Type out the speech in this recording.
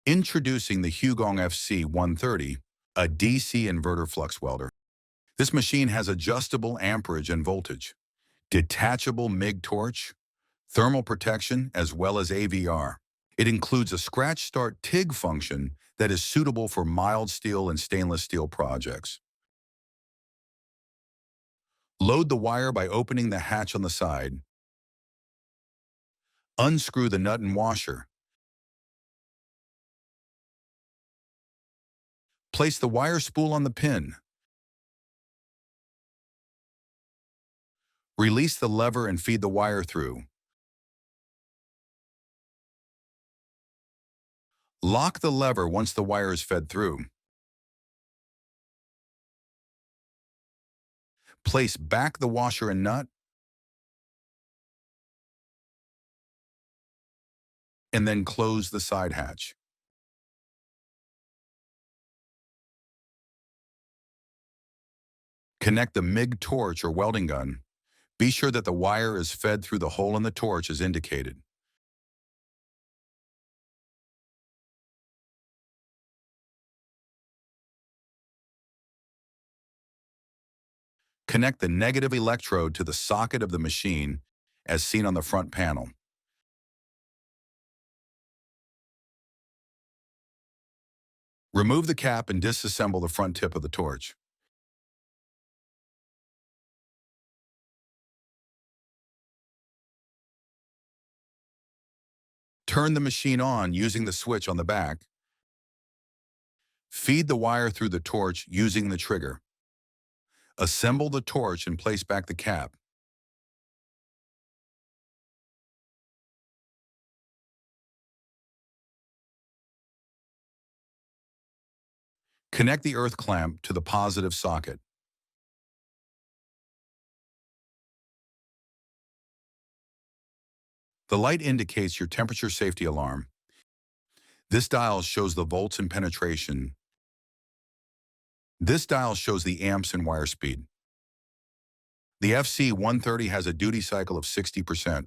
Introducing the Hugong FC130, a DC inverter flux welder. This machine has adjustable amperage and voltage, detachable MIG torch, thermal protection, as well as AVR. It includes a scratch start TIG function that is suitable for mild steel and stainless steel projects. Load the wire by opening the hatch on the side. Unscrew the nut and washer. Place the wire spool on the pin. Release the lever and feed the wire through. Lock the lever once the wire is fed through. Place back the washer and nut, and then close the side hatch. Connect the MIG torch or welding gun. Be sure that the wire is fed through the hole in the torch as indicated. Connect the negative electrode to the socket of the machine as seen on the front panel. Remove the cap and disassemble the front tip of the torch. Turn the machine on using the switch on the back. Feed the wire through the torch using the trigger. Assemble the torch and place back the cap. Connect the earth clamp to the positive socket. The light indicates your temperature safety alarm. This dial shows the volts and penetration. This dial shows the amps and wire speed. The FC130 has a duty cycle of 60%.